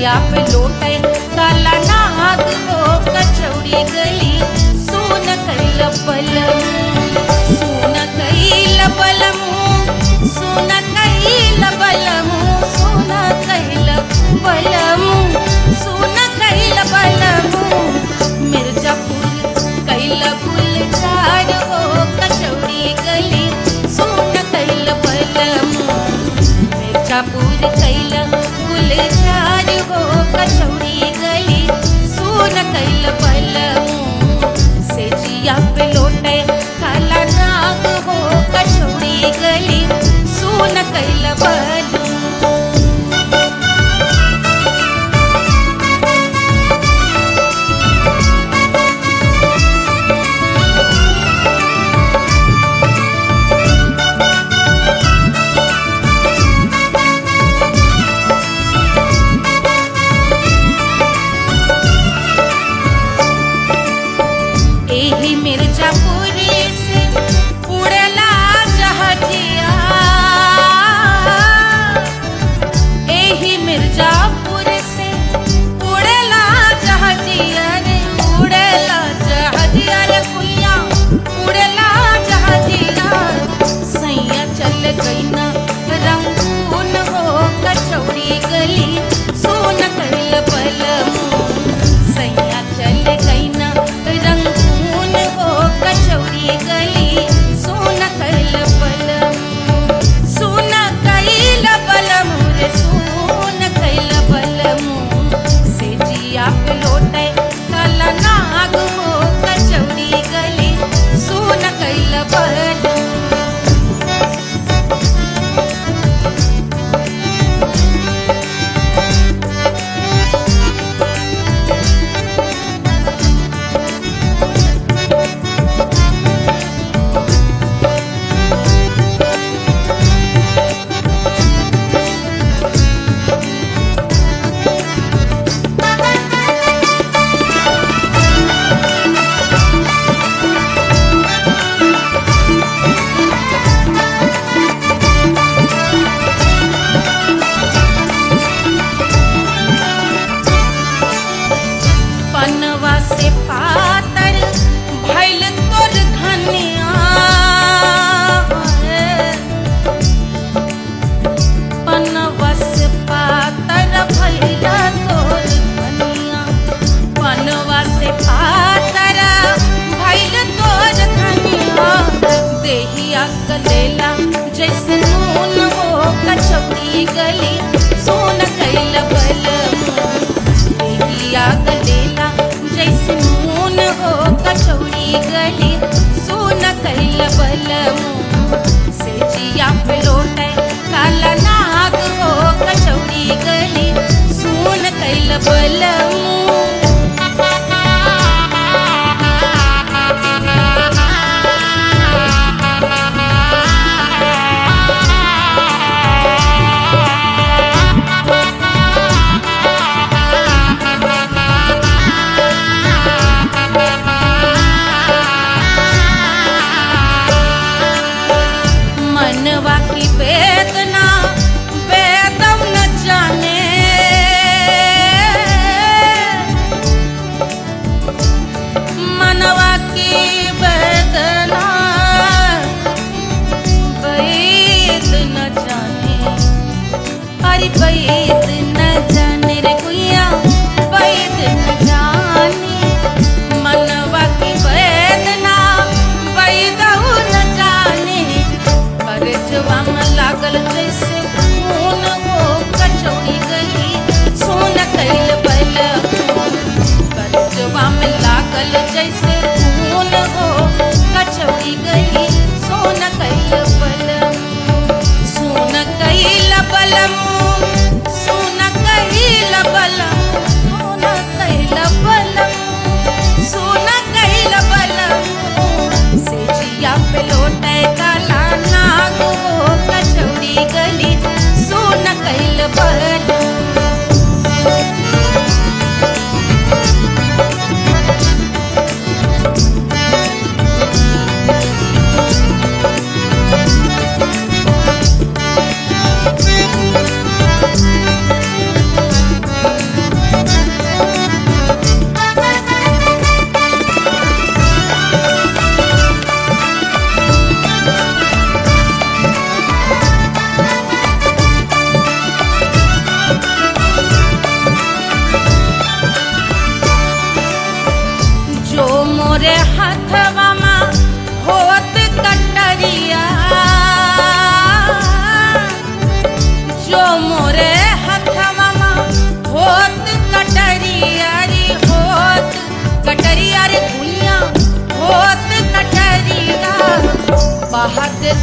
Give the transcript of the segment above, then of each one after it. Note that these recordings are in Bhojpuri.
जिया पे लोटे काला नाग हो कचौड़ी गली सुन कैल बलमू सुन कैल बलमू सुन कैल बलमू सुन कैल बलमू सुन कैल बलमू मिर्जापुर कैल गुलजार हो कचौड़ी गली सुन कैल बलमू मिर्जापुर कैल गुलजार हो कचौड़ी गली सुन कैल बलमू से जिया पे लोटे काला नाग हो कचौड़ी गली सुन कैल बलमू। एही मिर्जापुर से उड़ेला जहाजिया एही मिर्जापुर से उड़ेला जहाजिया रे उड़ेला जहाजिया रे कुइया उड़ेला जहाजिया सैया चल गई ना रंगून हो कचौड़ी गली सुन कैल बलमू सैया चल गई ना रंगून हो कचौड़ी गली सुन कैल बलमू सुन कैल बलमू रे सुन कैल बलमू से जिया पे लोटे काला नाग हो कचौड़ी गली सुन कैल बलमू। पनवा से पातर भइल तोर धनिया पनवा से पातर भइल तोर धनिया पनवा से पातर भइल तोर धनिया देहिया कलेला जैसे नून हो कचौड़ी गली सुन कैल बलमू देहिया कलेला जैसे नून हो कचौड़ी गली सुन कैल बलमू से जिया पे लोटे काला नाग हो कचौड़ी गली सुन कैल बलमू। मनवा की वेदना वेदम न जाने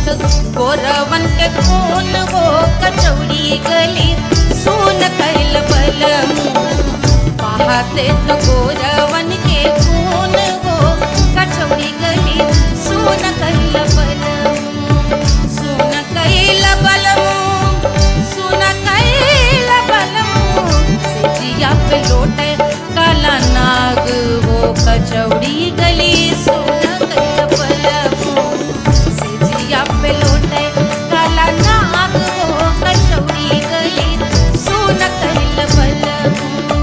गोरवन के खून वो कचौड़ी गली सुन कैल बलमू बहाते तो गोरवन के खून वो कचौड़ी गली सुन कैल बलमू सुन कैल बलमू सुन कैल बलमू सिजिया पे लोटे काला नाग वो कचौड़ी गली सुन कैल बलमू सिजिया पे लोटे काला नाग वो कचौड़ी गली सुन कैल बलमू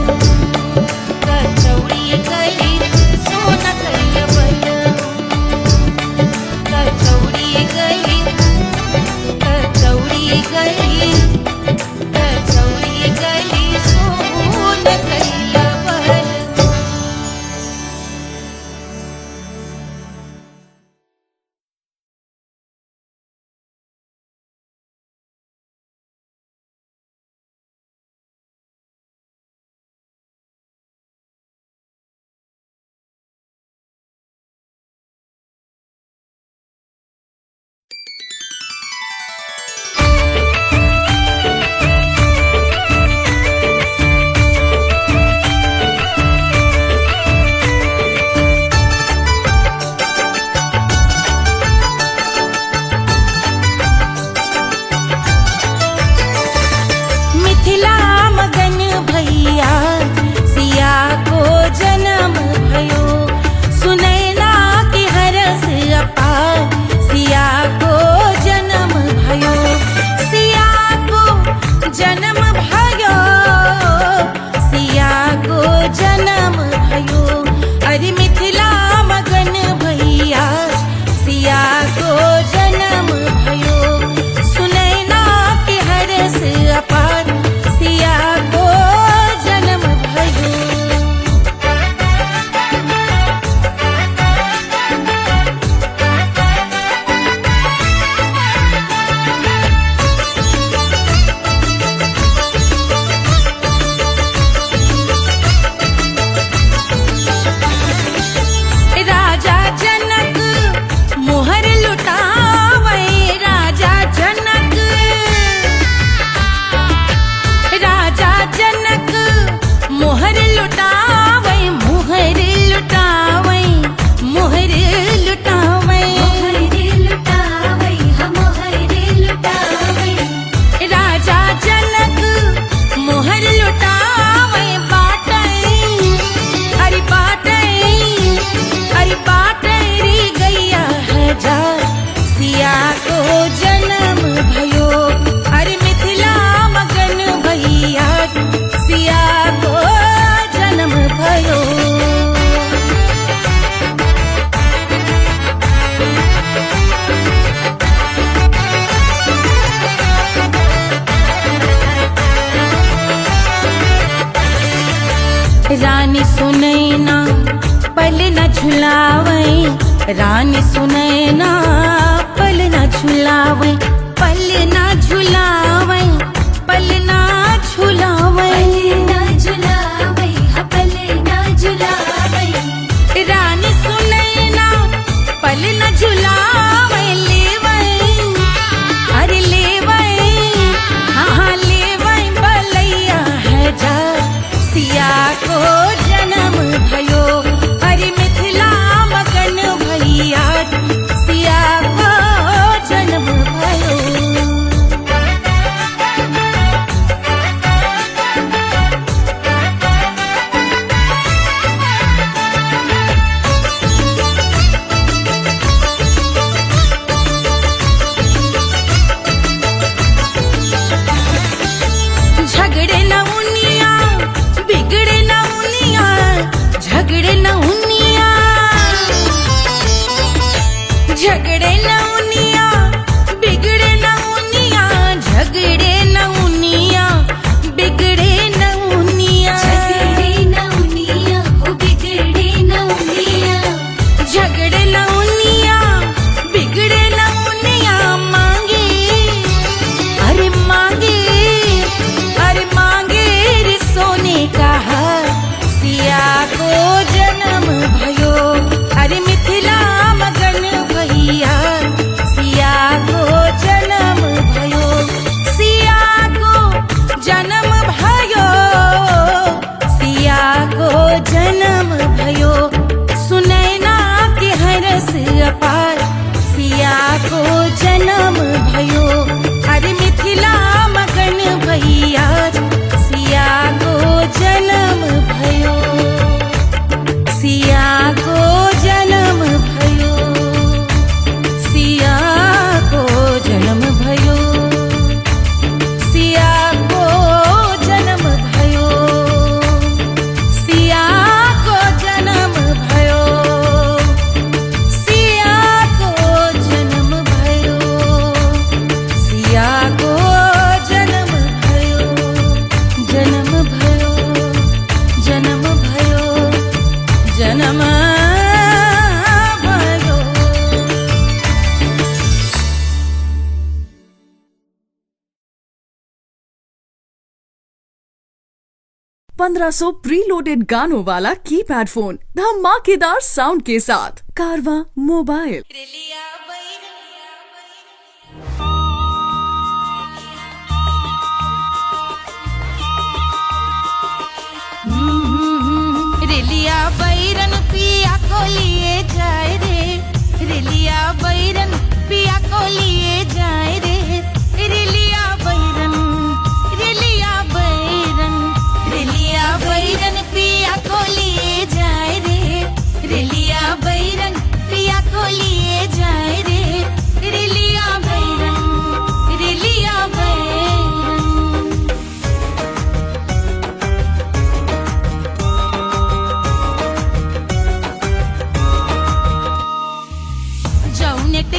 कचौड़ी गली सुन कैल बलमू कचौड़ी गली कचौड़ी गली कचौड़ी गली सुन कैल बलमू। मिथिला मगन भैया सिया को जन्म भयो सुनैना की हरस अपार सिया को जन्म भयो सिया को जन्म भयो सिया को जन्म भयो अरे मिथिला मगन भैया सिया को जन्म भयो सुनैना की हरस अपार सिया को जन्म भयो। राजा जनक मोहर लुटावे राजा जनक राजा जनक मोहर लुटावे मोहर लुटावे मोहर लुटावे राजा जनक मोहर लुटावे बाटे अरे बाटे अरे बाटे रे गैया हजार सिया को जन्म भयो अरे मिथिला मगन भैया सिया को जन्म भयो। रानी सुनैना पल न झुलावे रानी सुनैना पल न झुलावे पल न झुलावे पल न झुलावे रानी सुनैना पल न झुलावे लेवे अरे लेवे हाँ लेवे बलैया है जा सिया को जन्म भयो अरे मिथिला मगन भैया सिया को जन्म भयो। झगड़े न उनिया बिगड़े न उनिया झगड़े न उनिया झगड़े न उनिया बिगड़े न उनिया झगड़े न उनिया बिगड़े न उनिया झगड़े न उनिया बिगड़े न उनिया मांगे अरे मांगे रे सोने का हार सिया को जन्म भयो अरे मिथिला मगन भैया सिया को 1500 प्रीलोडेड गानों वाला कीपैड फोन धमाकेदार साउंड के साथ। कारवा मोबाइल। रेलिया बैरन पिया को लिए जाए रे, रेलिया बैरन पिया को लिए जाए रे, रेलिया बैरन, रेलिया बैरन, रेलिया बैरन पिया को लिए जाए रे, रेलिया बैरन पिया को लिए जाए रे, रेलिया बैरन, रेलिया बैरन।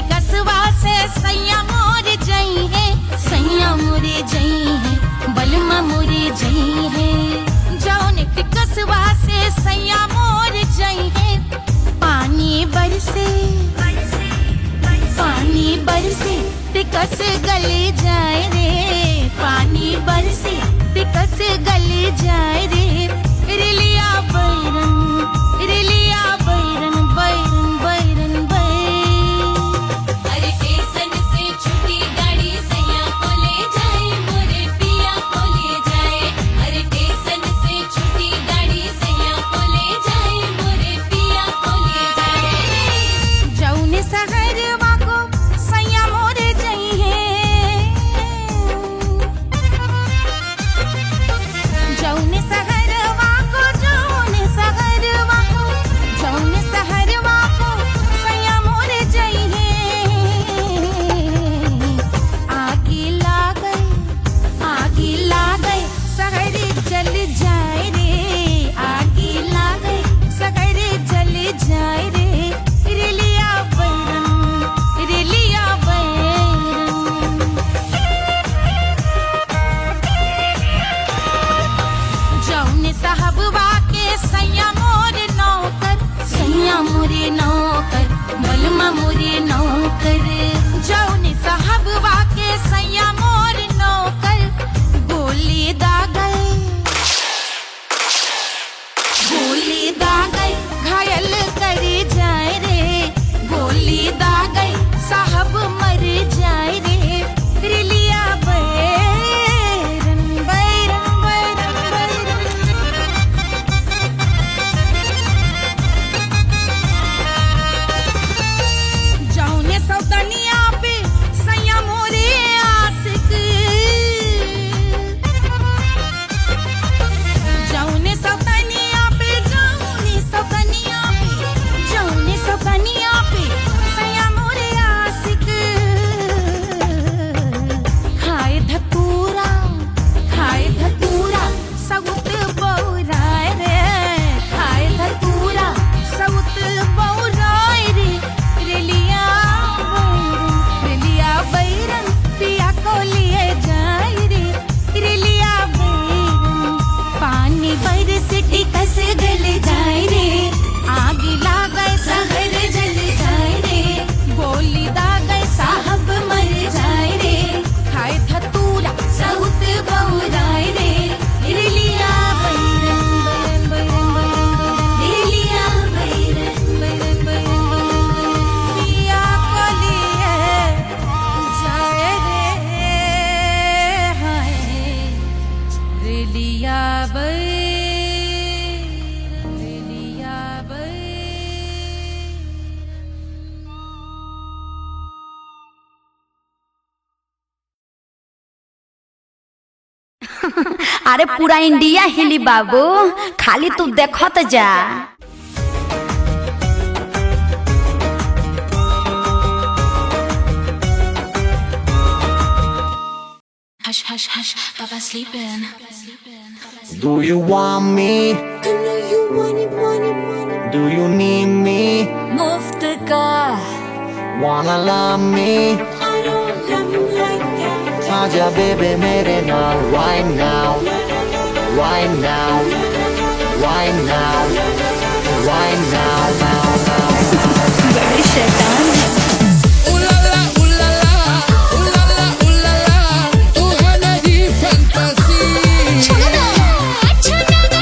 कसवा से सैया मोरे जई है, सैया मोरे जई है, बलमा मोरे जई है, जौने कसवा से सैया मोरे जई है, पानी बरसे, पानी बरसे तिकस गले जाए रे, पानी बरसे तिकस गले जाए रे, रेलिया बैरन, रेलिया बैरन, बैरन बैरन बैरन। अरे पूरा इंडिया हिली बाबू, खाली तू देखत जा। Hush, hush, hush, Baba sleeping. Do you want me? I know you want it, want it, want it. Do you need me? Muftaga. Wanna love me? I don't love you like that. Aja baby mere naal right now, right now, right now, right now, now, now. Very shaitan hai. Fantasy.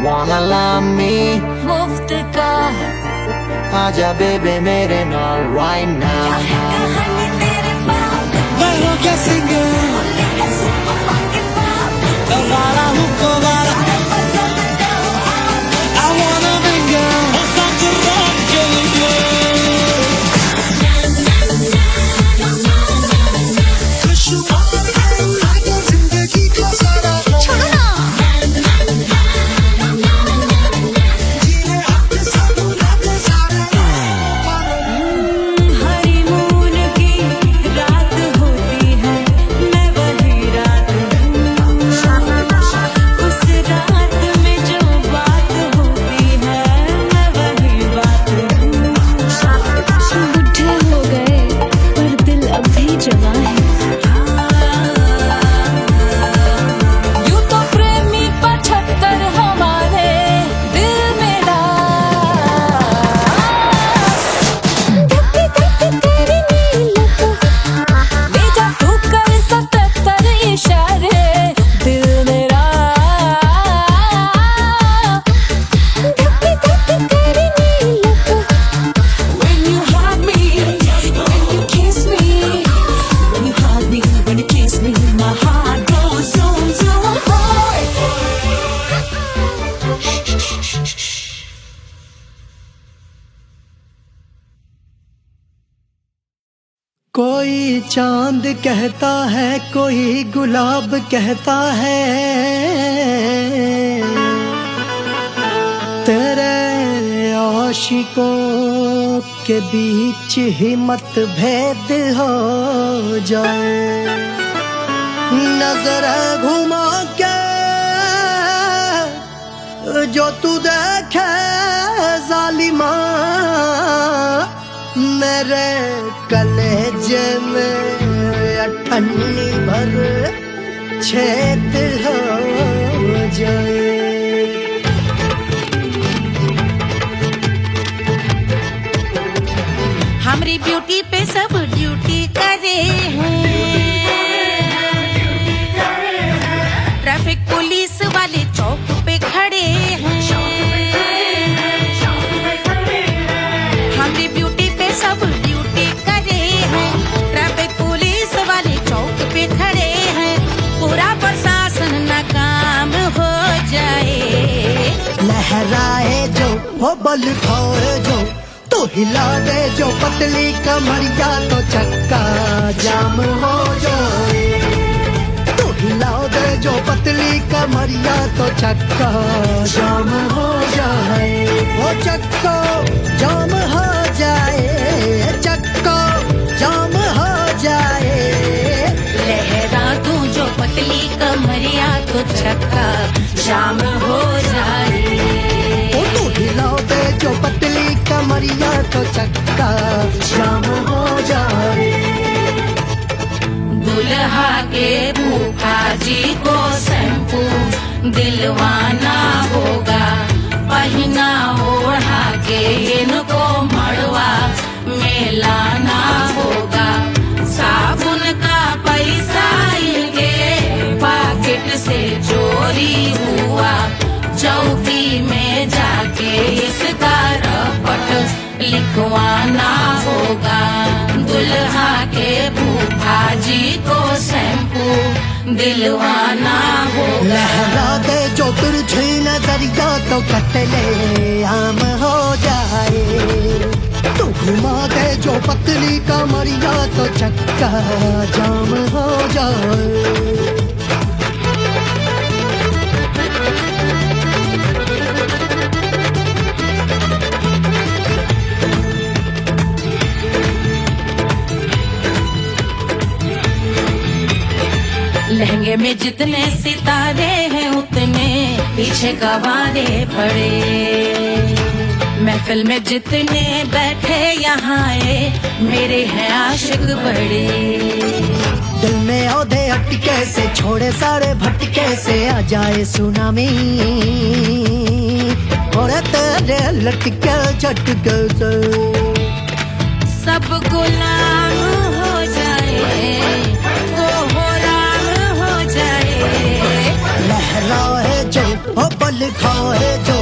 wanna love me? मुफ्त का आजा बेबी मेरे नाल right now. कहानी तेरे बाप मैं हूँ क्या सिंगर कवाला हूँ कवाला I wanna mingle और साथ रात चलेंगे जिंदगी का सारा छोड़ो ना हनीमून की रात होती है मैं वही रात हूँ उस रात में जो बात होती है मैं वही बात हूँ बुढ़े हो गए पर दिल अब भी जवां है यूं तो प्रेमी 75 हमारे दिल में ले जा तू कर 77 इशारे दिल मेरा When you hug me, when you kiss me, when you hug me, when you kiss me, my heart goes zoom zoom boy. कोई चांद कहता है कोई गुलाब कहता है तेरे आशिकों के बीच ही मतभेद हो जाए नजर घुमा के जो तू देखे जालिमा मेरे कलेजे में अठन्नी भर छेद हो जाए हमारी ब्यूटी पे सब ड्यूटी करे हैं ट्रैफिक पुलिस वाले चौक पे खड़े हैं हमारी ब्यूटी पे सब ड्यूटी करे हैं ट्रैफिक पुलिस वाले चौक पे खड़े हैं पूरा प्रशासन नाकाम हो जाए लहराए जो वो बल खाए जो तो हिला दे जो पतली कमरिया तो चक्का जाम हो जाए तो हिला दे जो पतली कमरिया तो चक्का जाम हो जाए वो चक्का जाम हो जाए चक्का जाम हो जाए लहरा तू जो पतली कमरिया तो चक्का जाम हो जाए ओ तो हिला दे जो पतली कमरिया तो चक्का जाम हो जाए दुल्हा के फूफा जी को शैम्पू दिलवाना होगा पहना ओढ़ा के इनको मड़वा में लाना होगा साबुन का पैसा इनके पॉकेट से चोरी हुआ चौकी में जाके इसका रपट लिखवाना होगा दुल्हा के फूफा जी को शैम्पू दिलवाना होगा लहरा दे जो तिरछी नजरिया तो कतले आम हो जाए तू घुमा दे जो पतली कमरिया तो चक्का जाम हो जाए लहंगे में जितने सितारे हैं उतने पीछे गवारे पड़े महफिल में जितने बैठे यहाँ आए मेरे हैं आशिक बड़े दिल में औधे अटके से छोड़े सारे भटके से आ जाए सुनामी और तेरे लटके झटके से सब गुलाम हो जाए लहराए जो ओ बल खाए जो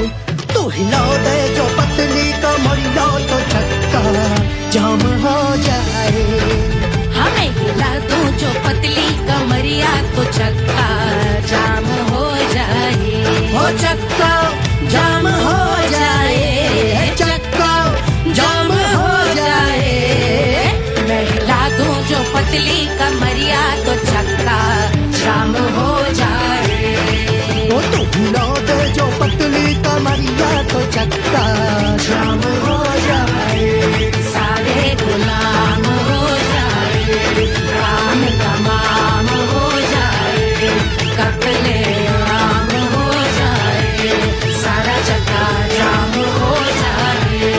तू हिला दे जो पतली कमरिया तो चक्का जाम हो जाए। हमें हिला दो जो पतली कमरिया तो चक्का जाम हो जाए। हो चक्का जाम हो जाए, चक्का जाम हो जाए। मैं हिला दूं जो पतली कमरिया तो चक्का जाम हो जाए। वो तू हिला दे जो पतली कमरिया तो चक्का जाम हो जाए। सारे गुलाम हो जाए, काम तमाम हो जाए, कत्ले आम हो जाए, सारा चक्का जाम हो जाए।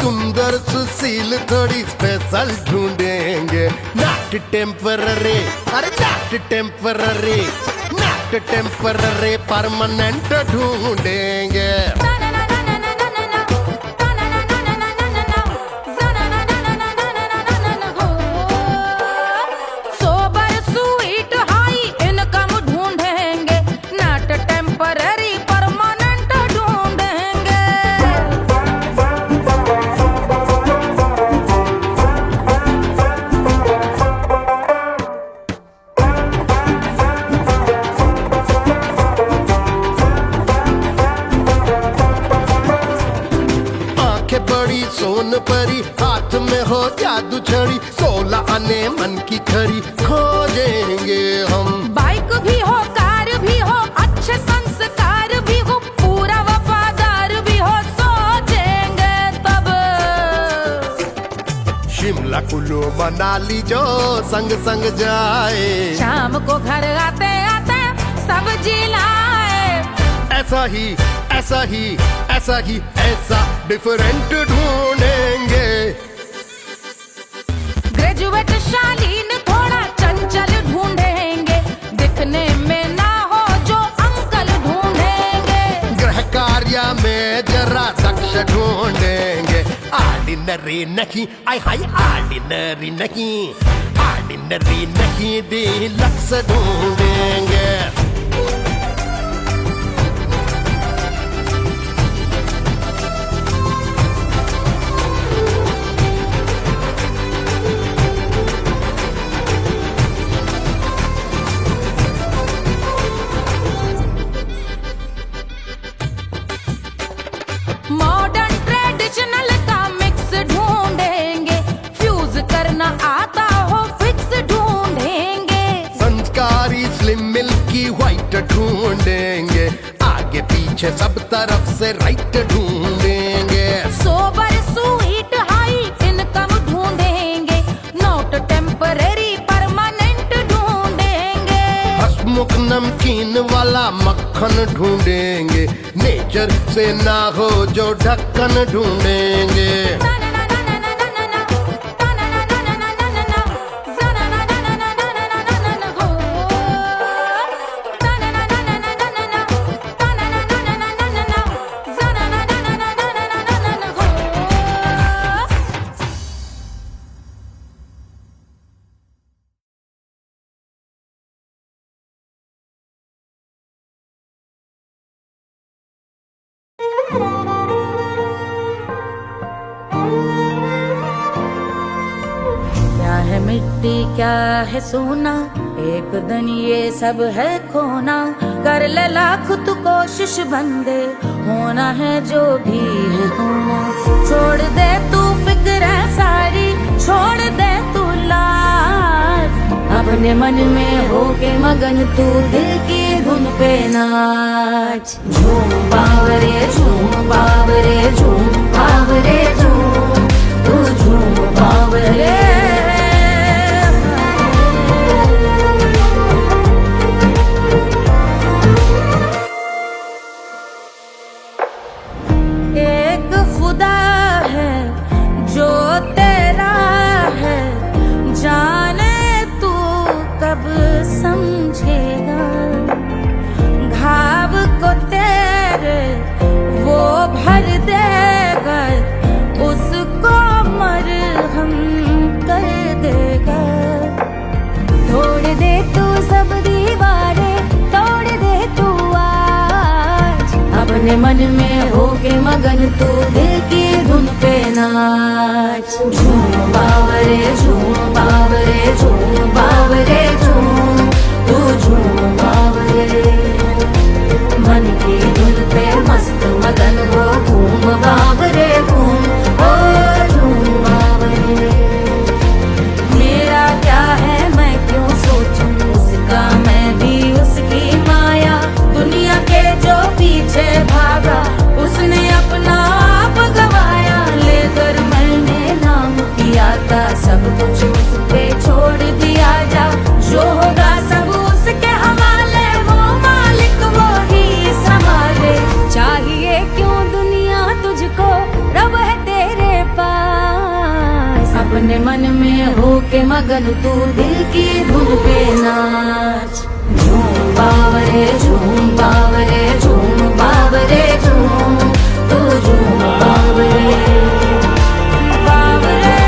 सुंदर सुशील थोड़ी स्पेशल ढूंढेंगे, नॉट टेम्पररी, अरे not temporary, not temporary, permanent ढूंढेंगे। सोबर स्वीट हाई इनकम ढूंढेंगे, नॉट टेम्पररी परमानेंट ढूंढेंगे। आंखें बड़ी सोन परी, हाथ में हो जादू छड़ी, 16 आने मन की खरी खोजेंगे हम। बाइक भी हो, कार भी हो, अच्छे संस्कार भी हो, पूरा वफादार भी हो, सोचेंगे तब। शिमला कुल्लू मनाली जो संग संग जाए, शाम को घर आते आते सब्जी लाए। ऐसा ही ऐसा ही ऐसा ही ऐसा डिफरेंट ढूंढेंगे। ग्रेजुएट शालीन थोड़ा चंचल ढूंढेंगे, दिखने में ना हो जो अंकल ढूंढेंगे। गृह कार्य में जरा दक्ष ढूंढेंगे, ऑर्डिनरी नहीं, आई हाय ऑर्डिनरी नहीं, ऑर्डिनरी नहीं, डीलक्स ढूंढेंगे। मॉडर्न ट्रेडिशनल का मिक्स ढूंढेंगे, फ्यूज करना आता हो फिक्स ढूंढेंगे। संस्कारी स्लिम मिल्की व्हाइट ढूंढेंगे, आगे पीछे सब तरफ से राइट ढूंढेंगे। सोबर स्वीट हाई इनकम ढूंढेंगे, नॉट टेम्पररी परमानेंट ढूंढेंगे। हसमुख नमकीन वाला मक्खन ढूंढेंगे, नेचर से ना हो जो ढक्कन ढूंढेंगे। क्या है मिट्टी क्या है सोना, एक दिन ये सब है खोना। कर ले लाख तू कोशिश बंदे, होना है जो भी है होना। छोड़ दे तू फिक्र सारी, छोड़ दे तू लाज, अपने मन में होके मगन तू दिल की धुन पे नाच। झूम बावरे झूम बावरे झूम बावरे झूम, तू झूम बावरे। एक खुदा है जो तेरा है, मन में होके मगन तू दिल की धुन पे नाच। झूम बावरे झूम बावरे झूम बावरे झूम, तू झूम बावरे। मन की धुन पे मस्त मगन हो घूम बावरे घूम, ओ झूम बावरे। मेरा क्या है मैं क्यों सोचूं उसका, मैं भी उसकी माया। दुनिया के जो पीछे भागा उसने अपना आप गवाया। लेकर मैंने नाम किया था सब कुछ उस पे छोड़ दिया जा। जो होगा सब उसके हवाले, वो मालिक वो ही संभाले। चाहिए क्यों दुनिया तुझको, रब है तेरे पास। अपने मन में होके मगन तू दिल की धुन पे नाच। झूम बावरे झूम बावरे झूम बावरे झूम, तू झूम बावरे। बावरे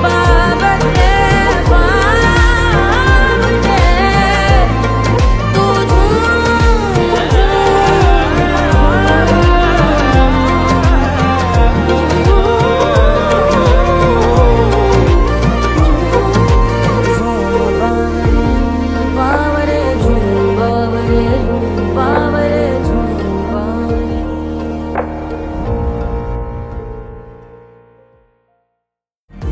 बावरे बावरे, तू बावरे झूम बावरे झूम बावरे झूम बावरे।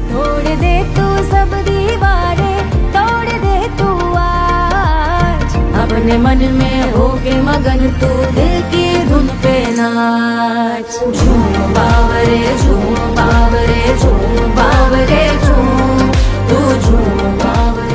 तोड़ दे तू सब दीवारें, तोड़ दे तू आज। अपने मन में होके मगन तू दिल की धुन पे नाच। झूम बावरे झूम बावरे झूम बावरे झूम, तू झूम बावरे।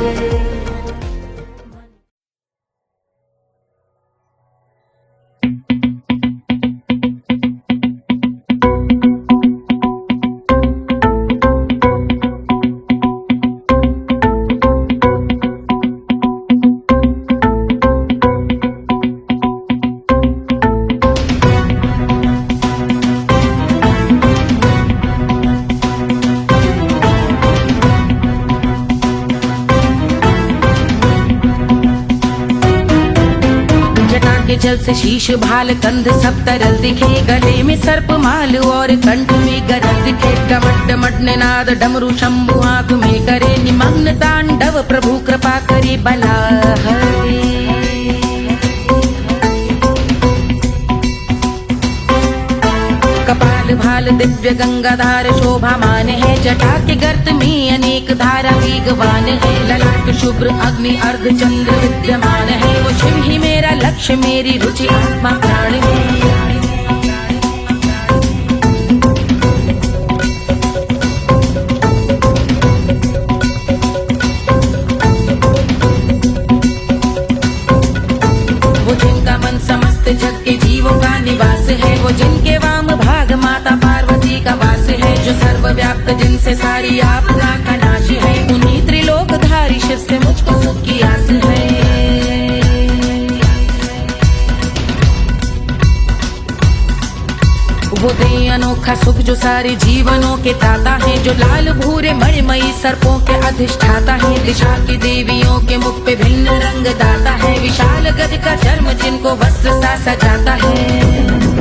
जल से शीश भाल कंध सब तरल दिखे। गले में सर्प माल और कंठ में गरल दिखे। डमट डमट निनाद डमरू शंभु आंख में करे निमग्न तांडव। प्रभु कृपा करे बला हरे। कपाल भाल दिव्य गंगाधार शोभामान है। जटा के गर्त में अनेक धारा वेगवान है। ललाट शुभ्र अग्नि अर्ध चंद्र विद्यमान है। वो शिव ही मेरा लक्ष्य मेरी रुचि आत्मा प्राण है। वो जिनका मन समस्त जग के जीवों का निवास है। वो जिनके वाम भाग माता पार्वती का वास है। जो सर्वव्याप्त जिनसे सारी आपदा का नाश है। उन्हीं त्रिलोकधारी शिव से मुझको सुख की आस है। वो दे अनोखा सुख जो सारे जीवनों के दाता है। जो लाल भूरे मणिमयी सर्पों के अधिष्ठाता है। दिशा की देवियों के मुख पे भिन्न रंग दाता है। विशाल गज का चर्म जिनको वस्त्र सा सजाता है।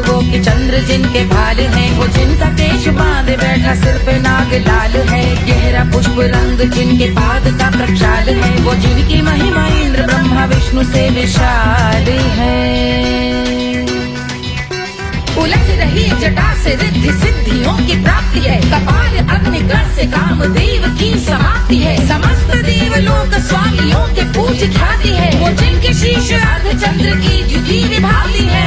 वो कि चंद्र जिनके भाल हैं। वो जिनका केश बांधे बैठा सिर पे नाग लाल है। गहरा पुष्प रंग जिनके पाद का प्रक्षाल है। वो जिनकी महिमा इंद्र ब्रह्मा विष्णु से विशाल है। उलझ रही जटा से रिद्धि सिद्धियों की प्राप्ति है। कपाल अग्निगण से कामदेव की समाप्ति है। समस्त देवलोक स्वामियों के पूज ख्याति है। वो जिनके शीश अर्ध चंद्र की द्युति विभाती है।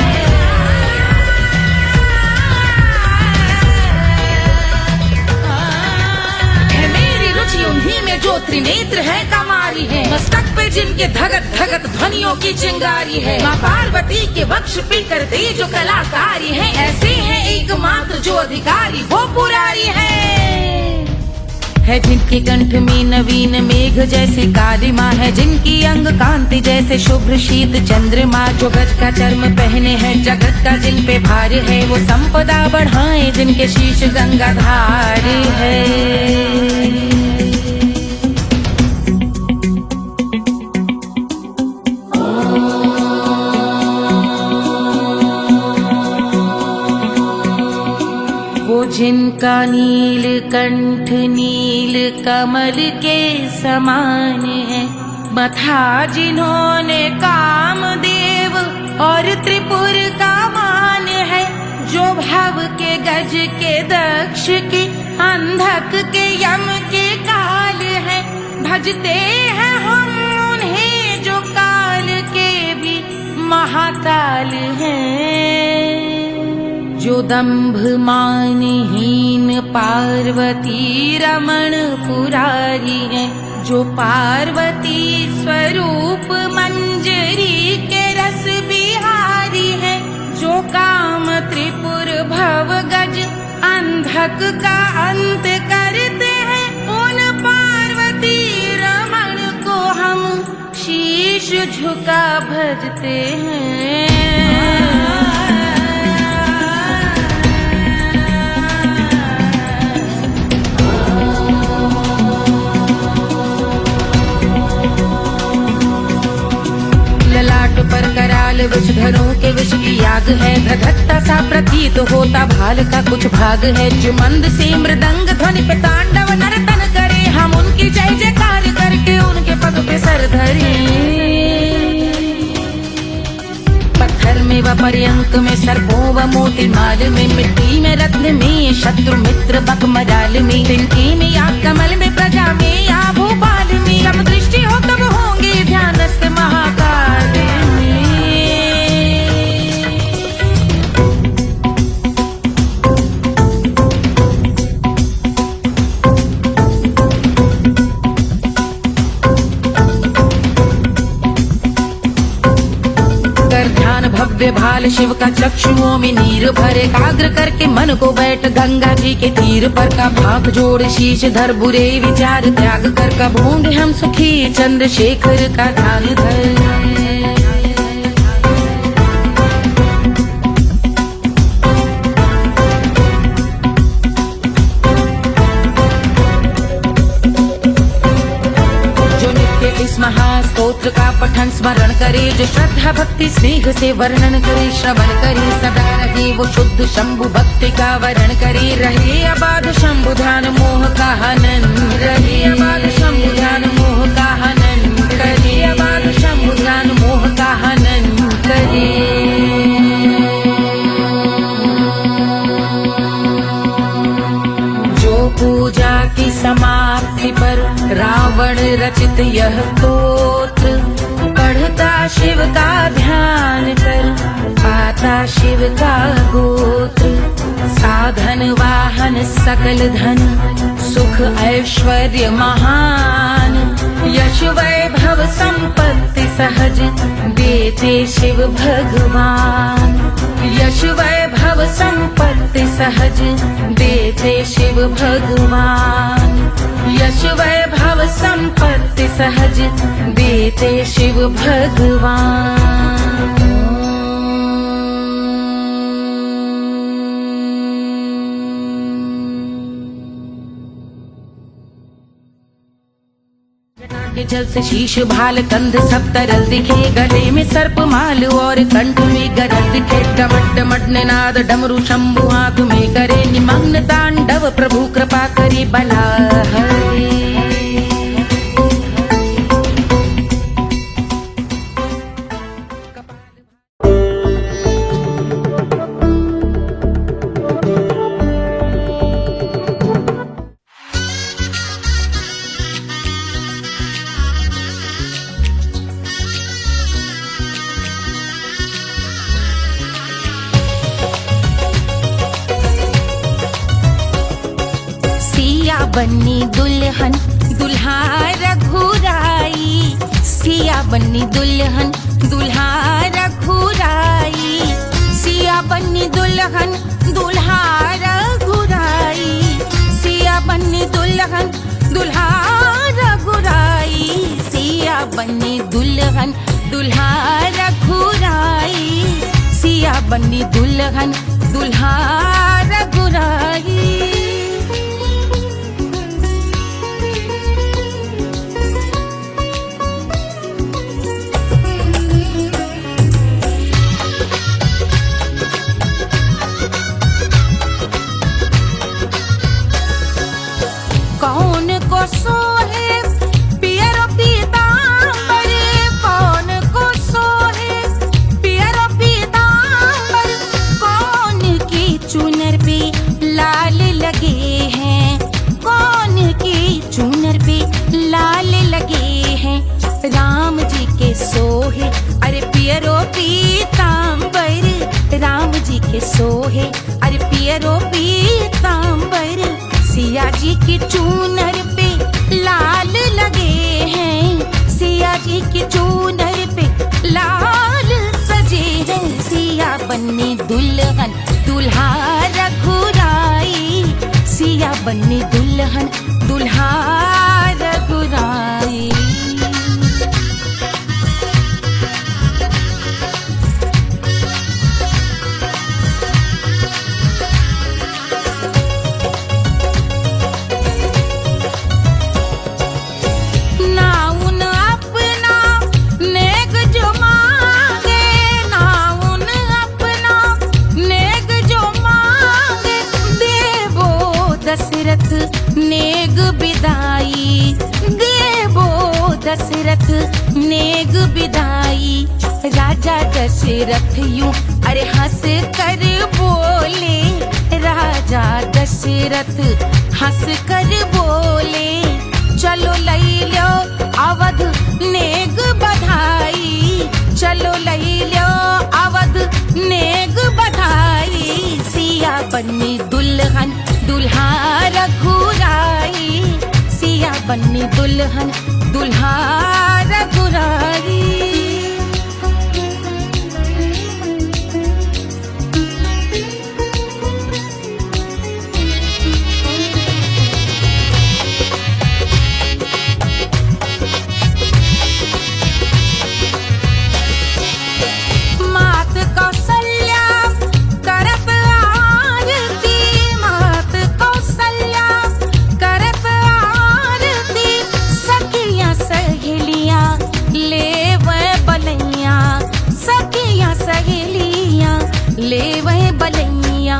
त्रिनेत्र है कमारी है, मस्तक पे जिनके धगत धगत ध्वनियों की चिंगारी है। माँ पार्वती के वक्ष पे करते जो कलाकारी है, ऐसे हैं एकमात्र जो अधिकारी वो पुरारी है जिनके कंठ में नवीन मेघ जैसे कालिमा है, जिनकी अंग कांति जैसे शुभ्र शीत चंद्रमा, जो गज का चर्म पहने हैं जगत का जिन पे भार है, वो संपदा बढ़ाए जिनके शीश गंगाधार है। जिनका नील कंठ नील कमल के समान है, मथा जिन्होंने कामदेव और त्रिपुर का मान है, जो भव के गज के दक्ष के अंधक के यम के काल है, भजते हैं हम उन्हें जो काल के भी महाकाल हैं। जो दंभ मानहीन पार्वती रमण पुरारी है, जो पार्वती स्वरूप मंजरी के रस बिहारी है, जो काम त्रिपुर भव गज अंधक का अंत करते हैं, उन पार्वती रमण को हम शीश झुका भजते हैं। ललाट पर कराल विषधरों के विष की याग है, धधकता सा प्रतीत होता भाल का कुछ भाग है, जो मंद से मृदंग ध्वनि पे तांडव नर्तन करे, हम उनकी जय जयकार करके उनके पग पे सर धरे। पत्थर में व पर्यंक में सर्पों व मोती माल में, मिट्टी में रत्न में शत्रु मित्र बक मजाल में, तिनके में या कमल में प्रजा में या भोपाल में, सब दृष्टि हो तब होंगे ध्यानस्थ महाकाल में। कर ध्यान भव्य भाल शिव का चक्षुओं में नीर भरे, एकाग्र करके मन को बैठ गंगा जी के तीर पर, का भाग जोड़ शीश धर बुरे विचार त्याग कर, का भूंगे हम सुखी चंद्रशेखर का ध्यान धर। इस महास्तोत्र का पठन स्मरण करे, जो श्रद्धा भक्ति स्नेह से वर्णन करे, श्रवण करे सदा रहे वो शुद्ध शंभु भक्ति का वरण करे, रहे अबाध शंभु ध्यान मोह का हनन, रहे अबाध शंभु ध्यान मोह का हनन करे, अबाध शंभु ध्यान मोह का हनन करे। पूजा की समाप्ति पर रावण रचित यह स्तोत्र, पढ़ता शिव का ध्यान कर पाता शिव का गोत्र, साधन वाहन सकल धन सुख ऐश्वर्य महान, यश वैभव संपत्ति सहज देते शिव भगवान, यश वैभव संपत्ति सहज देते शिव भगवान, यश वैभव संपत्ति सहज देते शिव भगवान। के जल से शीश भाल कंध सब तरल दिखे, गले में सर्प माल और कंठ में गरल दिखे, डमट डमट निनाद डमरू शंभु हाथ में करे, निमग्न तांडव प्रभु कृपा करे बला हरे। बन्नी दुल्हन दुल्हा रघुराई, सिया बनी दुल्हन दुल्हा रघुराई, सिया बनी दुल्हन दुल्हा रघुराई, सिया बनी दुल्हन दुल्हा रघुराई, सिया बनी दुल्हन दुल्हा रघुराई, सिया बनी दुल्हन दुल्हा रघुराई। कौन को सोहे पियरो पीतांबर, कौन को सोहे पियरो पीतांबर, कौन की चुनर पे लाल लगे हैं, कौन की चुनर पे लाल लगे हैं, राम जी के सोहे अरे पियरो पीतांबर, राम जी के सोहे अरे पियरो पीतांबर, सिया जी की चूनर पे लाल लगे हैं, सिया जी की चूनर पे लाल सजे हैं, सिया बनी दुल्हन दुल्हा रघुराई, सिया बनी दुल्हन दुल्हा रघुराई। दशरथ नेग बिदाई, देवो दशरथ नेग बिदाई, राजा दशरथ यूं अरे हंस कर बोले, राजा दशरथ हंस कर बोले, चलो लई लो अवध नेग बधाई, चलो लई लो अवध नेग बधाई, सिया बनी दुल्हन दुल्हा रघुराई, सिया बनी दुल्हन दुल्हा रघुराई। मात कौशल्या करत आरती, मात कौशल्या करत आरती, सखियां सहेलियां लेवे बलैया, सखियां सहेलियां लेवे बलैया,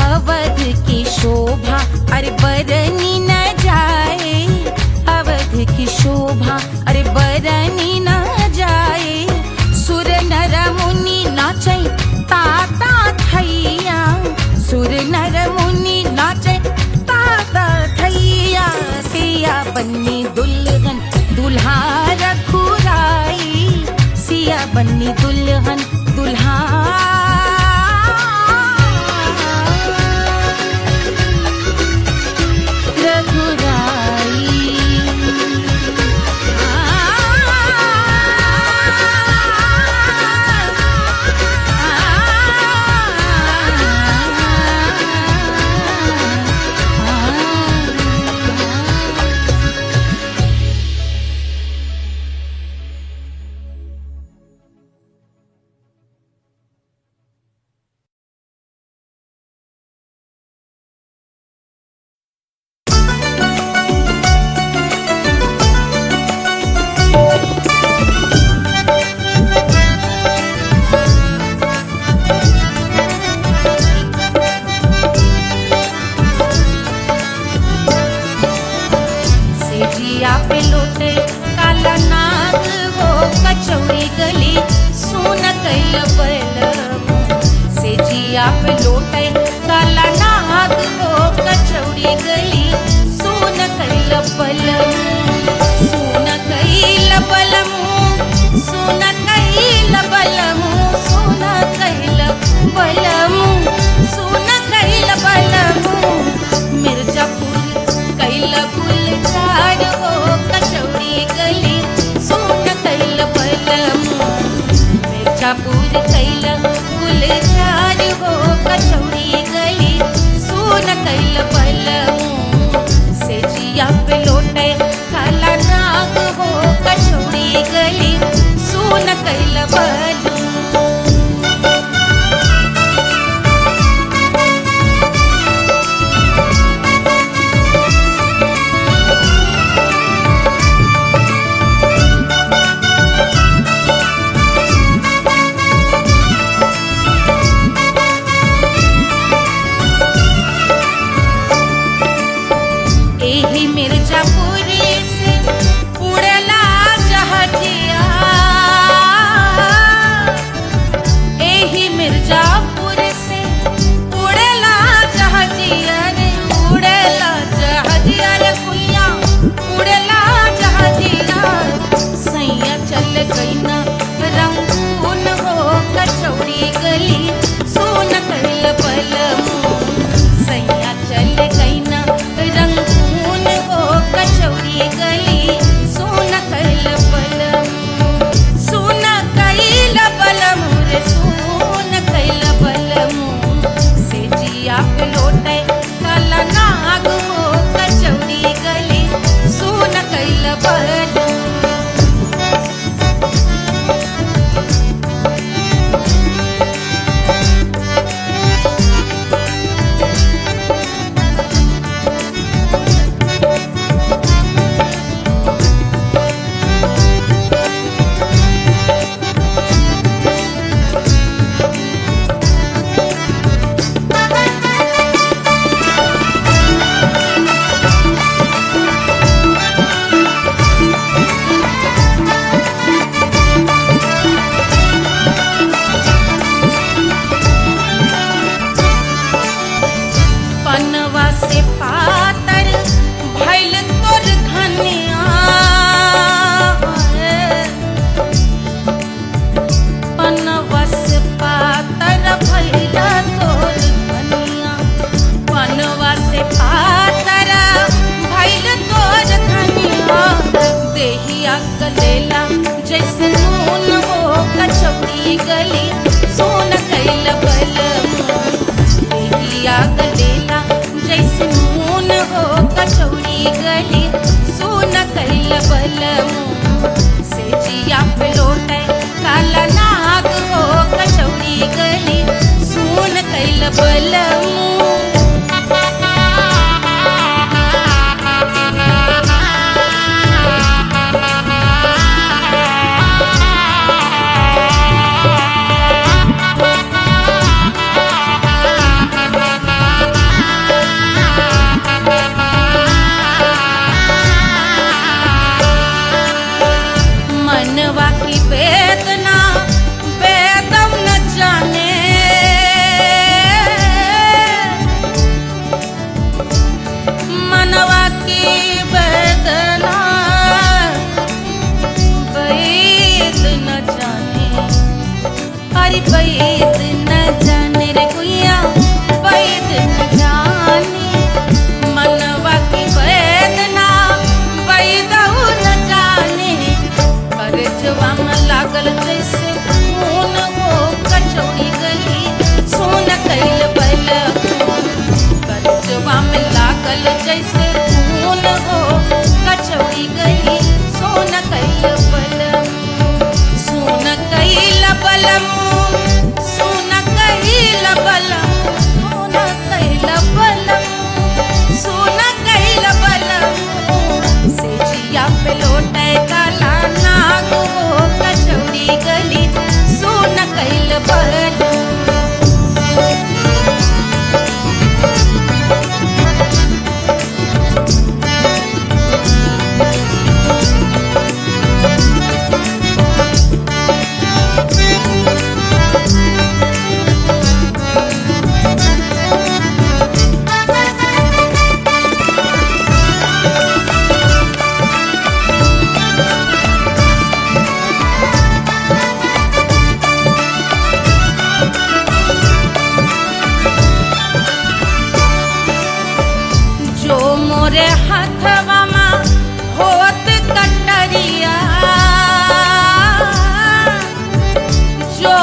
अवध की शोभा अरे बरनी न जाए, अवध की शोभा अरे बरनी न जाए, सुर नर मुनि नाचे ताता थैया, सुर नर मुनि नाचे ताता थैया, सिया बनी दुल्हन दुल्हा रघुराई, सिया बनी दुल्हन दुल्हा रघुराई। सेजिया पे लोटे काला नाग हो, कचौड़ी गली सुन कैल बलमु, सेजिया पे लोटे काला नाग हो, कचौड़ी गली सुन कैल बलमु, सुन कैल बलमु, सुन कैल बलमु, सुन कैल बलमु, सुन कैल बलमु, मिर्जापुर कैल गुलजार हो, मिर्जापुर कैल गुलजार हो कचौड़ी गली सुन कैल बलमू से जिया पे लोटे काला नाग हो कचौड़ी गली सुन कैल बलमू। एही मिर्जापुर से उड़ला जहाजिया, एही मिर्जापुर से उड़ला जहाजिया रे उड़ला जहाजिया रे कुइया उड़ला जहाजिया। सैया चल गई ना रंगून हो कचौड़ी गली सोन कैल बलमू। सैया चल गई ना रंगून हो कचौड़ी गली सोन कैल बलमू। सोन कैल बलमू रे सोन कैल बलमू से जिया पे लोटे काला नाग हो कचौड़ी गली सोन कैल बलमू। पनवा से पातर भइल तोर धनिया, पनवा से पातर भइल तोर धनिया, पनवा से पातर भइल तोर धनिया। देहिया गलेला जैसे नून हो कचौड़ी गली सोन कैल बलमू। देहिया गलेला जैसे नून हो कचौड़ी गली सोन कैल बलमू से जिया पे लोटे काला नाग हो कचौड़ी गली सोन कैल बलमू। मनवा की वेदना वेदम न जाने, मनवा की वेदना वैद न जाने। अरे वैद न जाने रे गुइया वैद न जाने। मनवा की वेदना वैद न जाने। करजवा में लागल जैसे खून हो कचौड़ी गली सोन कैल बलमू। करजवा में लागल जैसे खून हो कचौड़ी गली सोन कैल बलमू। सोन कैल बलमू सोन कैल बलमू सोन कैल बलमू सोन कैल बलमू से जिया पे लोटे काला नाग हो कचौड़ी गली सोन कैल बलमू। मोरे हाथवा में होत कटरिया, जो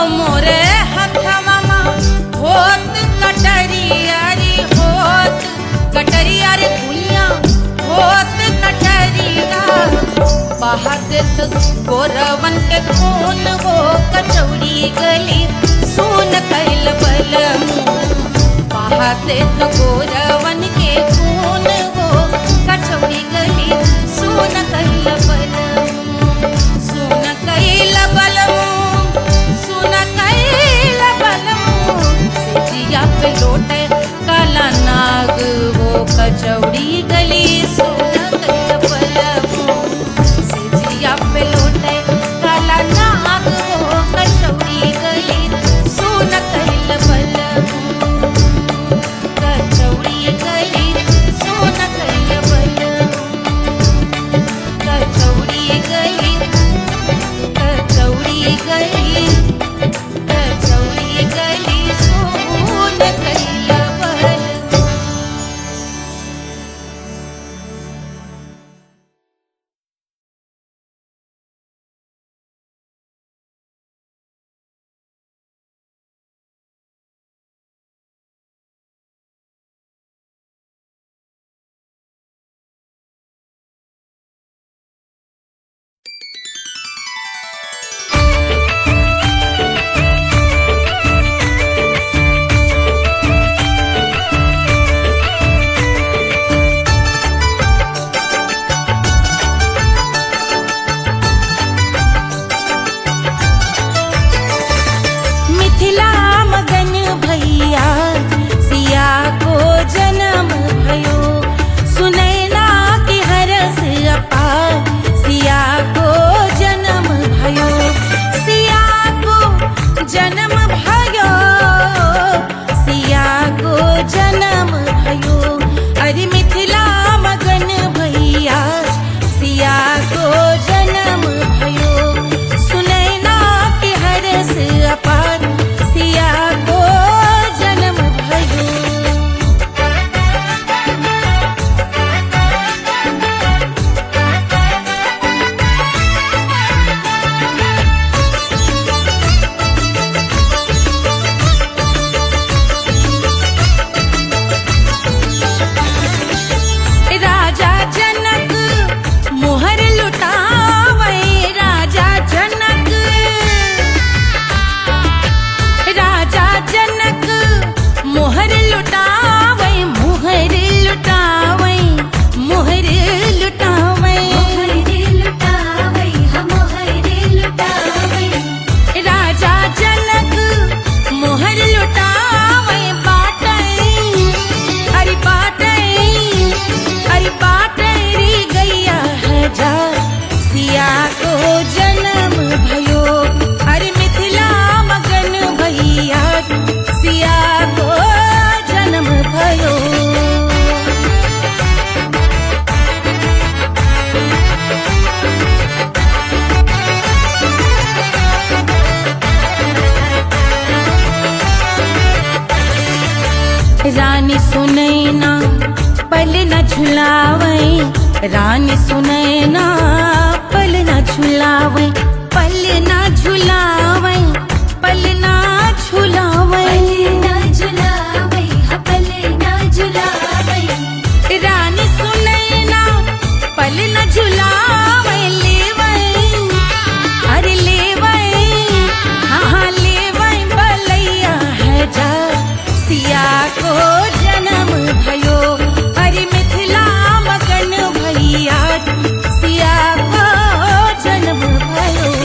देत गोरवन के खून हो कचौड़ी गली सुन कैल बलम सुन कैल बलम सुन कैल बलम सिजिया पे लोटे काला नाग हो कचौड़ी गली सुन कैल बलम सिजिया पे लोटे काला नाग हो कचौड़ी गली सुन कैल बलम कचौड़ी गली सुन कैल बलम कचौड़ी गली कचौड़ी गली कचौड़ी गली सुन कैल बलम। मिथिला मगन भैया सिया को जन्म भयो सुनैना की हरस अपार सिया को जन्म भयो सिया को जन्म भयो सिया को जन्म भयो अरे मिथिला मगन भैया सिया को जन्म भयो सुनैना की हरस अपार सिया को जन्म भयो। राजा जनक मोहर लुटावे राजा जनक राजा जनक मोहर लुटावे मोहर लुटावे मोहर लुटावे राजा जनक मोहर लुटावे बाटै अरे बाटै अरे बाटै रे गैया हजार सिया को जन्म भयो अरे मिथिला मगन भैया सिया को जन्म भयो। रानी सुनैना पल न झुलावे रानी सुनैना पल न झुलावे पल न झुलावे पल न झुलावे रानी सुनैना पल न झुलावे लेवै अरे लेवै हाँ लेवै बलैया है जा सिया को जन्म भयो अरे मिथिला मगन भैया सिया को जन्म भयो।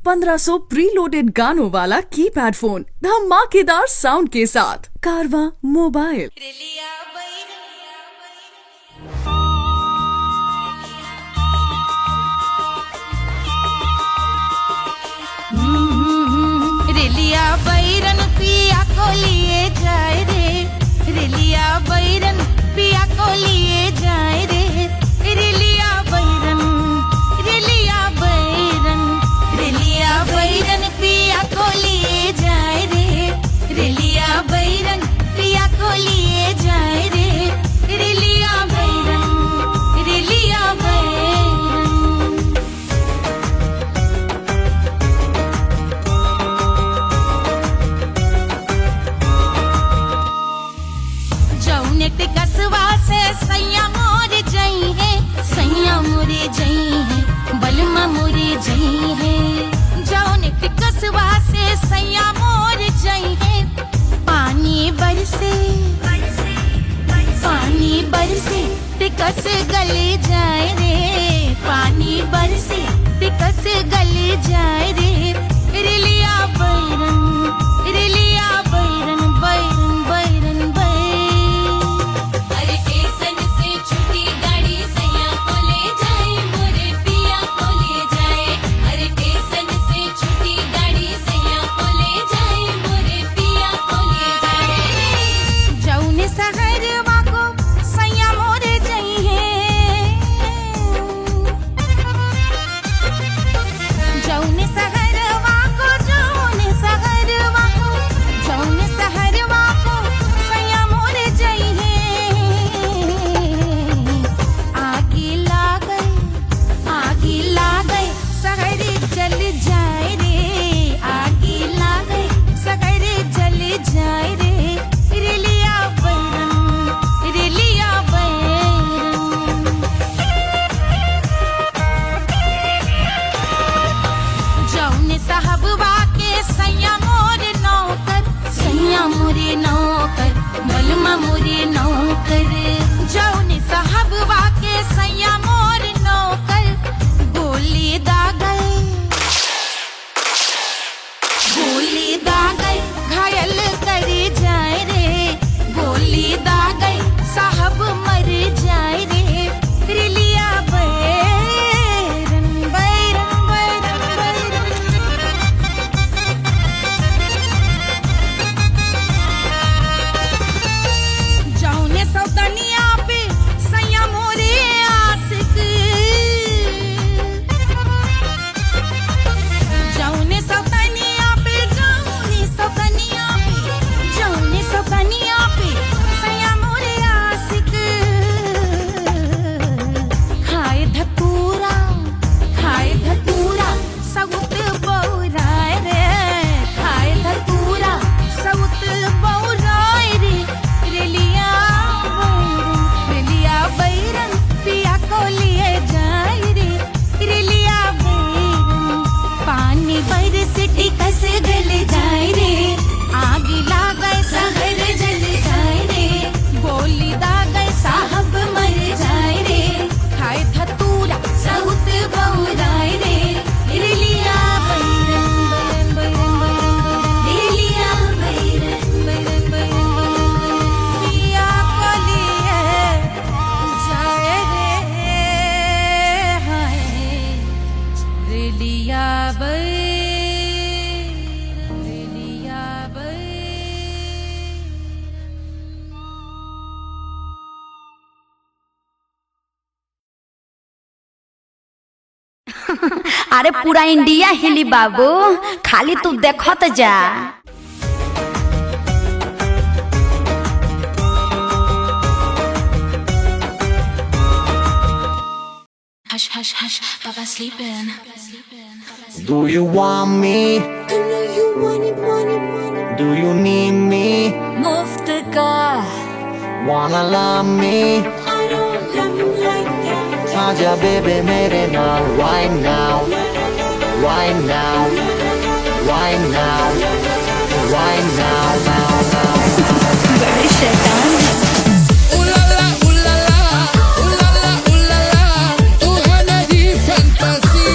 1500 प्रीलोडेड गानों वाला कीपैड फोन धमाकेदार साउंड के साथ कारवा मोबाइल। रेलिया बैरन पिया को लिए जाए रे, रेलिया बैरन पिया को लिए जाए रे, रेलिया बैरन, रेलिया बैरन, रेलिया बैरन पिया को लिए जाए रे, रेलिया बैरन पिया को लिए जाए रे, रेलिया बैरन, रेलिया बैरन। जौनेट कसवा से सैया मोर जई है, सैया मोरे जई है, बलमा मोरे जई है। जौनेट कसवा से सैया मोर जई है, पानी बरसे, पानी बरसे टिकस गले जाए रे, पानी बरसे टिकस गले जाए रे, रेलिया बैरन, रेलिया बैरन, बैरन बैरन बैरन। अरे स्टेशन से छुट्टी गाड़ी सैया को ले जाए, मोरे पिया को ले जाए, अरे स्टेशन से छुट्टी गाड़ी सैया को ले जाए, मोरे पिया को ले जाए। जौने सहरवा को सैया मोरे जई है, जौने सहरवा को, जौने सहरवा को, जौने सहरवा को सैया मोरे जई है। आगे लागल, आगे लागल सहर जल जाए रे, आगे लागल सहर जल जाए रे, रेलिया बैरन, रेलिया बैरन। जौने साहबवा के सैया मोर नौकर, सैया मोरे नौकर, बलमा मोरे नौकर। जौने साहबवा के सैया मोर नौकर, गोली दागल, गोली दागल घायल करे जाए रे, गोली दागल साहब मर जाए रे, रेलिया बैरन, बैरन बैरन बैरन। जौने सौतनिया पे सैया मोरे आशिक, जौने सौतनिया पे, जौने सौतनिया पे, जौने सौतनिया पे सैया मोरे आशिक। खाए धतूरा, खाए धतूरा सउत बौराए रे, खाए धतूरा सउत बौराए रे, रेलिया बैरन, रेलिया बैरन पिया को लिए जाए रे, रेलिया बैरन। पानी बरस टिकस गल जाए रे, आग लागै सहर जल जाए रे, गोली दागै साहब मर जाए रे, खाए धतूरा सउत बौराए रे, रेलिया बैरन, बैरन बैरन बैरन, रेलिया बैरन, बैरन बैरन बैरन। पिया को लिए जाए रे, हाय रेलिया बैरन, रेलिया बैरन। अरे पूरा इंडिया हिली बाबू, खाली तू देखत जा। Hush, hush, hush, Baba sleeping. Do you want me? Do you need me? मुफ्त का Wanna love me? आजा बेबे मेरे नाल right now, right now, right now, right now, now, now. बड़े शैतान हैं। तू है मेरी फैंटेसी।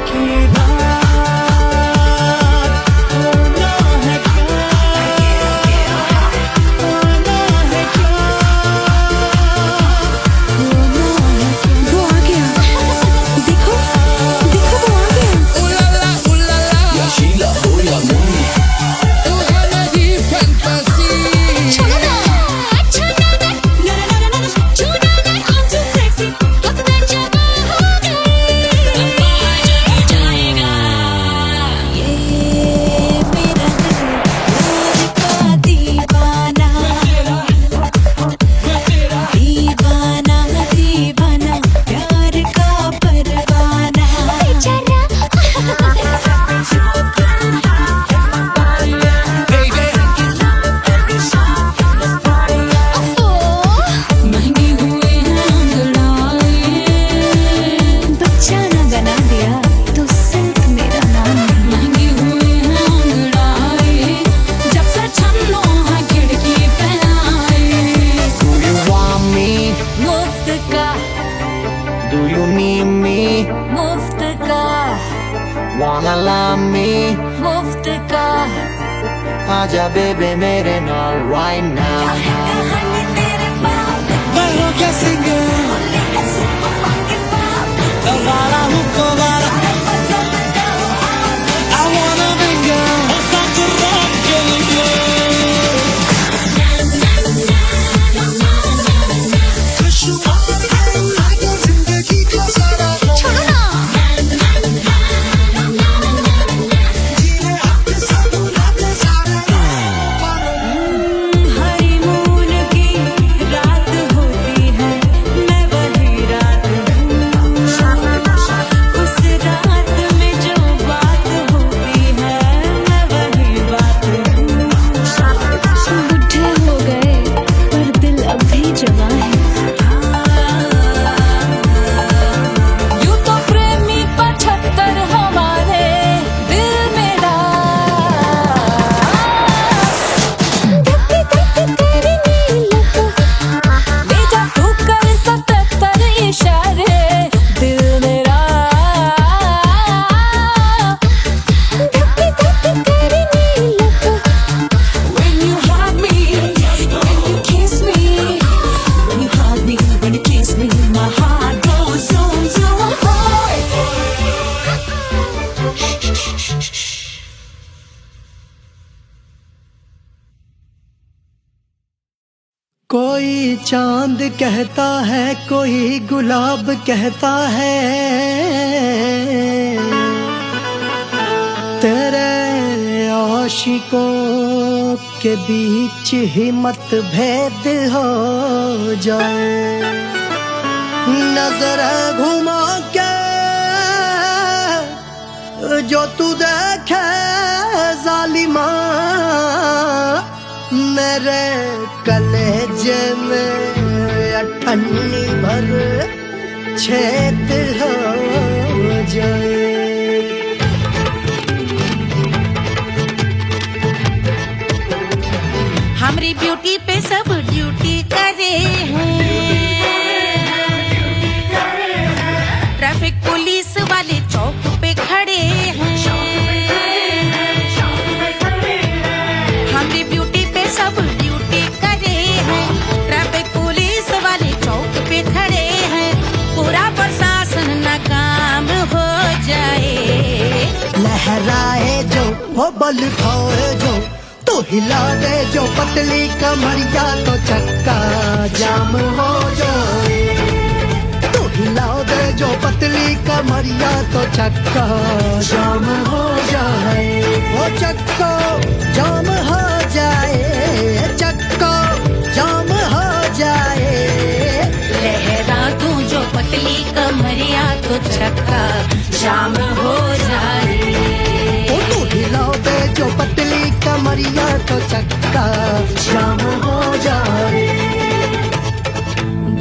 की रात होना है क्या, होना है क्या, होना है क्या। वो आ गया, देखो देखो वो आ गया। Ulala, ulala, ya Sheila, oh ya Mumi, tu hana hi fantasy. बच्चा ना बना दिया तो सिर्फ मेरा नाम महंगी हुई है अंगड़ाई, जब से छन्नो है खिड़की पे आई। Do you want me? मुफ्त का Do you need me? मुफ्त का Wanna love me? मुफ्त का आजा बेबे मेरे नाल right now. मैं हो क्या सिंगर, दोबारा हूँ दोबारा। I wanna be girl, और साथ रॉक के लिए। जिंदगी का सारा छोड़ो ना हनीमून की रात होती है, मैं वही रात हूँ। उस रात में जो बात होती है, मैं वही बात हूँ। बुढ़े हो गए पर दिल अब भी जवां है। यूं तो प्रेमी 75 हमारे दिल मेरा। ले जा तू कर 77 इशारे दिल मेरा। When you hug me, when you kiss me, when you hug me, when you kiss me, my heart goes zoom zoom. कोई चांद कहता है, कोई गुलाब कहता है, तेरे आशिकों के बीच ही मतभेद हो जाए। नजर घुमा के जो तू देखे जालिमा, मेरे कलेजे में अठन्नी भर छेद हो जाए। हमारी ब्यूटी पे सब ड्यूटी करे हैं। ट्रैफिक पुलिस वाले चौक पे खड़े हैं। हमारी ब्यूटी पे सब ड्यूटी करे हैं। ट्रैफिक पुलिस वाले चौक पे खड़े हैं। पूरा प्रशासन नाकाम हो जाए। लहराए जो वो बल खाए जो, तो हिला दे जो पतली कमरिया तो चक्का जाम हो जाए। तो हिला दे जो पतली कमरिया तो चक्का जाम हो जाए। वो चक्का जाम हो जाए, चक्का जाम हो जाए। लहरा तू जो पतली कमरिया तो चक्का जाम हो जाए। ओ तू हिला दे जो पतली कमरिया तो चक्का जाम हो जाए।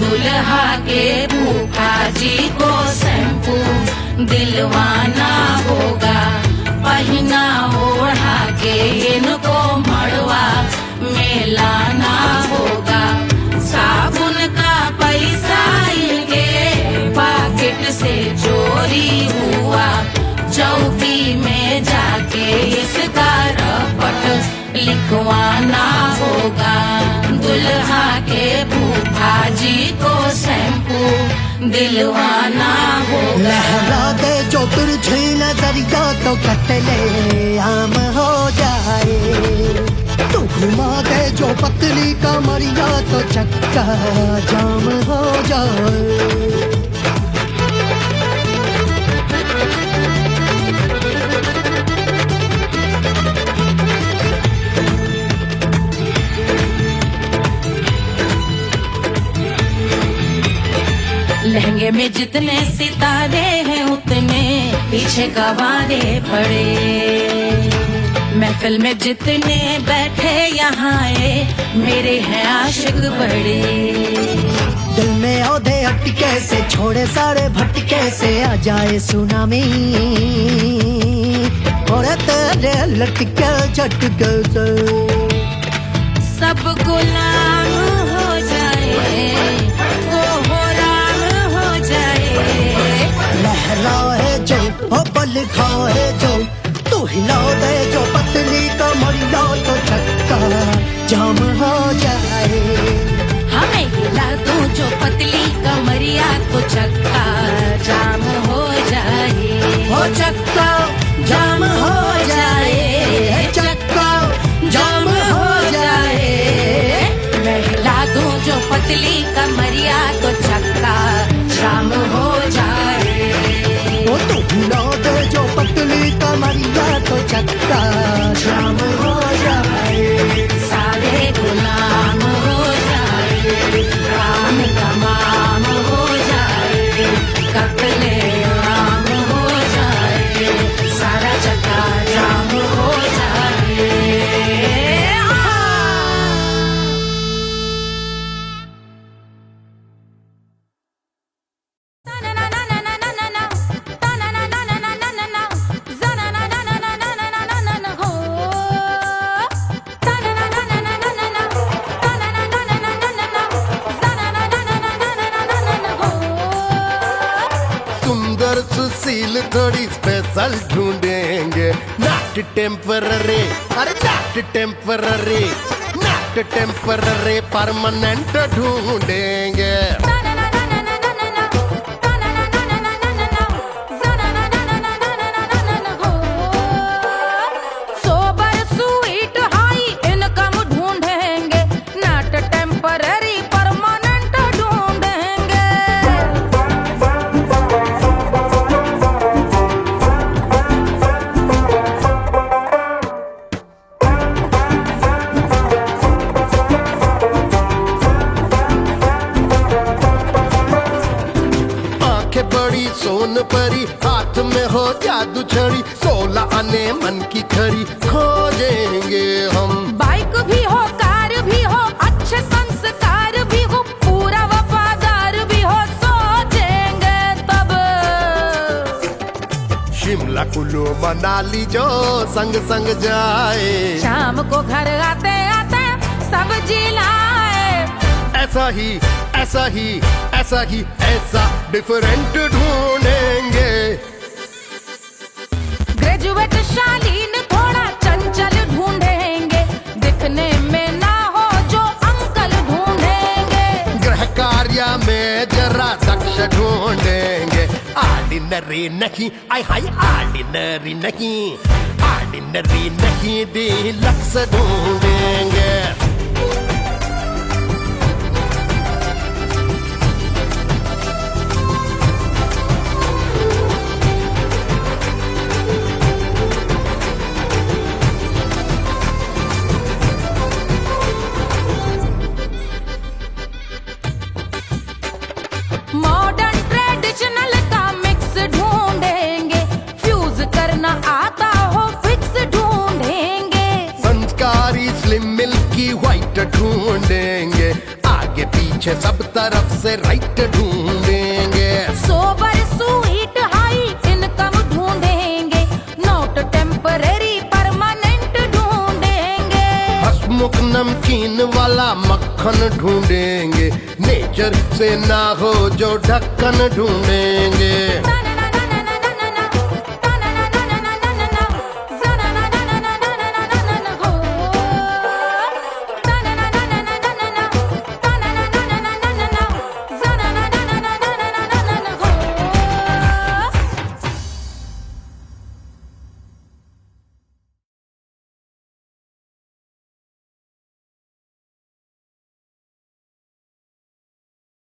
दुल्हा के फूफा जी को शैम्पू दिलवाना होगा। पहना ओढ़ा के इनको मड़वा में लाना होगा। साबुन का पैसा इनके पाकिट से चोरी हुआ। के इसका रपट लिखवाना होगा। दुल्हा के फूफा जी को शैम्पू दिलवाना होगा। लहरा दे जो तिरछी नजरिया तो कतले आम हो जाए। तू घुमा दे जो पतली कमरिया तो चक्का जाम हो जाए। लहंगे में जितने सितारे हैं उतने पीछे गवारे पड़े। महफिल में जितने बैठे यहाँ आए मेरे हैं आशिक बड़े। दिल में औधे अटके से छोड़े सारे भटके से आ जाए सुनामी। और तेरे लटके झटके से सब गुलाम हो जाए वो हो राम हो जाए। लहराए जो हो बल खाए जो तू हिला दे जो पतली कमरिया तो चक्का जाम हो जाए। हमें हिला दो जो पतली कमरिया तो चक्का जाम हो जाए। हो चक्का जाम हो जाए। चक्का जाम हो जाए। मैं हिला दूं जो पतली कमरिया तो चक्का जाम हो जाए। वो तू हिला दे जो पतली कमरिया तो चक्का जाम हो जाए। सारे गुलाम हो जाए राम तमाम हो जाए। कत्ले आम हो जाए सारा चक्का जाम हो जाए। सुंदर सुशील थोड़ी स्पेशल ढूंढेंगे। नॉट टेम्पररी, अरे not temporary, not temporary permanent ढूंढेंगे। सोबर स्वीट हाई इनकम ढूंढेंगे। नॉट टेम्पररी परमानेंट ढूंढेंगे। आंखें बड़ी सोन परी, हाथ में हो जादू छड़ी। 16 आने मन की खरी खोजेंगे हम। बाइक भी हो कार भी हो अच्छे संस्कार भी हो पूरा वफादार भी हो सोचेंगे तब। शिमला कुल्लू मनाली जो संग संग जाए। शाम को घर आते आते सब्जी लाए। ऐसा ही ऐसा ही ऐसा ही ऐसा डिफरेंट ढूंढेंगे। ग्रेजुएट शालीन थोड़ा चंचल ढूंढेंगे। दिखने में ना हो जो अंकल ढूंढेंगे। गृह कार्य में जरा दक्ष ढूंढेंगे। ऑर्डिनरी नहीं, आई हाय ऑर्डिनरी नहीं, ऑर्डिनरी नहीं डीलक्स ढूंढेंगे। मॉडर्न ट्रेडिशनल का मिक्स ढूंढेंगे। फ्यूज करना आता हो फिक्स ढूंढेंगे। संस्कारी स्लिम मिल्की व्हाइट ढूंढेंगे। आगे पीछे सब तरफ से राइट ढूंढेंगे। सोबर स्वीट हाई इनकम ढूंढेंगे। नॉट टेम्पररी परमानेंट ढूंढेंगे। हंसमुख नमकीन वाला मक्खन ढूंढेंगे। नेचर से ना हो जो ढक्कन ढूंढेंगे।